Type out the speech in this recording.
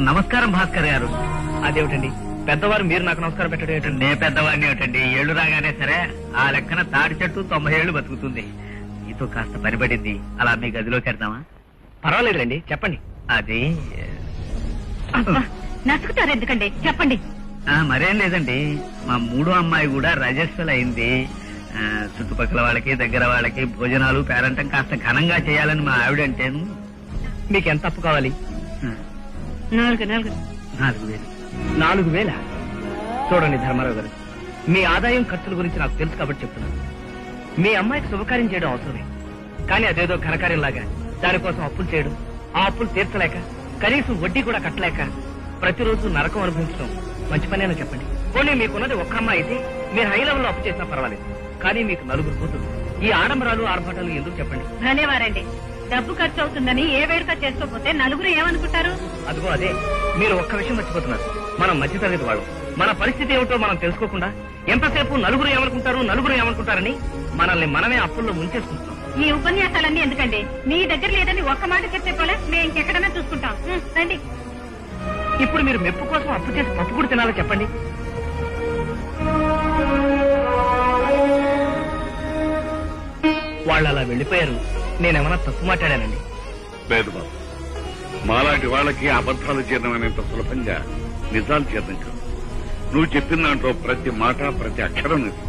నమస్కారం భాస్కర్ గారు. అదేమిటండి పెద్దవారు మీరు నాకు నమస్కారం పెట్టడం ఏమిటండి? నే పెద్దవాడిని ఏమిటండి, ఏళ్లు రాగానే సరే ఆ లెక్కన తాడి చెట్టు 90 ఏళ్లు బతుకుతుంది. మీతో కాస్త పనిపడింది, అలా మీ గదిలోకి వెళ్దామా? పర్వాలేదులేండి, చెప్పండి. అది నసుకుతారు ఎందుకండి, చెప్పండి. మరేం లేదండి, మా మూడో అమ్మాయి కూడా రజస్వల్ అయింది. చుట్టుపక్కల వాళ్ళకి దగ్గర వాళ్ళకి భోజనాలు పేరంటం కాస్త ఘనంగా చేయాలని మా ఆవిడంటేను. మీకెంత అప్పు కావాలి? 4,000. 4,000. చూడండి ధర్మారావు గారు, మీ ఆదాయం ఖర్చుల గురించి నాకు తెలుసు కాబట్టి చెప్తున్నాను. మీ అమ్మాయికి శుభకార్యం చేయడం అవసరమే, కానీ అదేదో ఘనకార్యంలాగా దానికోసం అప్పులు చేయడం, ఆ అప్పులు తీర్చలేక కనీసం వడ్డీ కూడా కట్టలేక ప్రతిరోజు నరకం అనుభవించడం మంచి పనేనా చెప్పండి. పోనీ మీకున్నది ఒక్క అమ్మాయి అయితే మీరు హై లెవెల్లో అప్పు చేసినా పర్వాలేదు, కానీ మీకు 4 కూతురు. ఈ ఆడంబరాలు ఆర్భాటాలు ఎందుకు చెప్పండి? ధన్యవారండి. డబ్బు ఖర్చు అవుతుందని ఏ వేడుక చేసుకోకపోతే నలుగురు ఏమనుకుంటారు? అదిగో అదే, మీరు ఒక్క విషయం మర్చిపోతున్నారు. మనం మధ్యతరగతి వాళ్ళు, మన పరిస్థితి ఏమిటో మనం తెలుసుకోకుండా ఎంతసేపు నలుగురు ఏమనుకుంటారని మనల్ని మనమే అప్పుల్లో ముంచేసుకుంటున్నాం. ఈ ఉపన్యాసాలన్నీ ఎందుకండి? మీ దగ్గర లేదని ఒక్క మాట చెప్తే పోలే, మేము ఇంకెక్కడైనా చూసుకుంటాం. రండి. ఇప్పుడు మీరు మెప్పు కోసం అప్పు చేసి పప్పు కూడా తినాలో చెప్పండి. వాళ్ళు అలా వెళ్లిపోయారు, నేనేమన్నా తప్పు మాట్లాడానండి? లేదు బాబు, మాలాంటి వాళ్ళకి అబద్ధాలు జీర్ణమైనంత సులభంగా నిజాలు జీర్ణం కాదు. నువ్వు చెప్పిన దాంట్లో ప్రతి మాట ప్రతి అక్షరం నిజం.